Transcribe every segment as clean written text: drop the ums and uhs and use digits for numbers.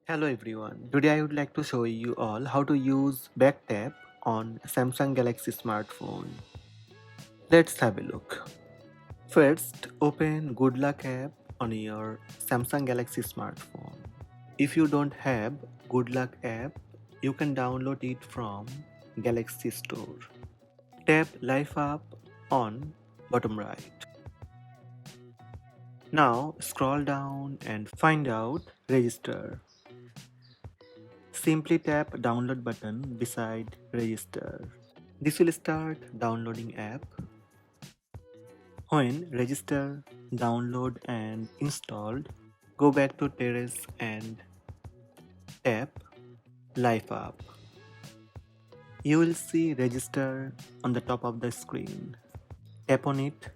Hello everyone. Today I would like to show you all how to use back tap on Samsung Galaxy smartphone. Let's have a look. First, open Good Luck app on your Samsung Galaxy smartphone. If you don't have Good Luck app, you can download it from Galaxy Store. Tap Life Up on bottom right. Now scroll down and find out Register. Simply tap download button beside register. This will start downloading app. When register, download and installed, go back to terrace and tap life up. You will see register on the top of the screen. Tap on it.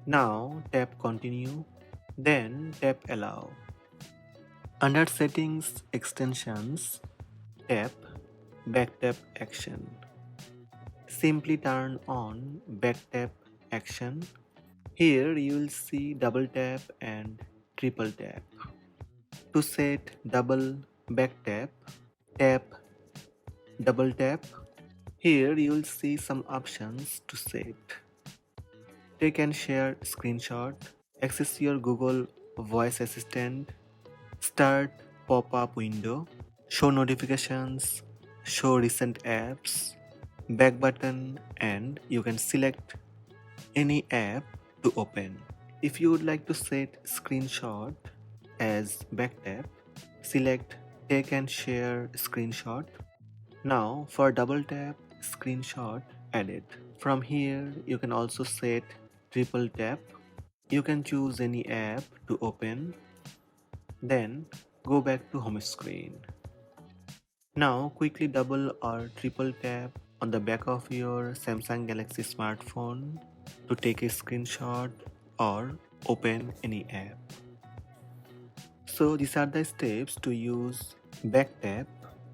Now tap continue, then tap allow. Under settings extensions, tap back tap action. Simply turn on back tap action. Here you will see double tap and triple tap. To set double back tap, tap double tap. Here you will see some options to set. Take and share screenshot, access your Google voice assistant, start pop-up window, show notifications, show recent apps, back button, and you can select any app to open. If you would like to set screenshot as back tap, select take and share screenshot. Now for double tap screenshot added. From here you can also set triple tap. You can choose any app to open. Then go back to home screen. Now quickly double or triple tap on the back of your Samsung Galaxy smartphone to take a screenshot or open any app. So these are the steps to use back tap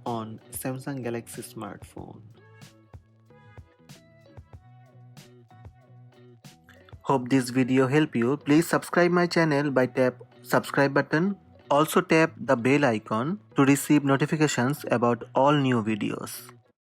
on Samsung Galaxy smartphone. Hope this video help you. Please subscribe my channel by tap subscribe button. Also tap the bell icon to receive notifications about all new videos.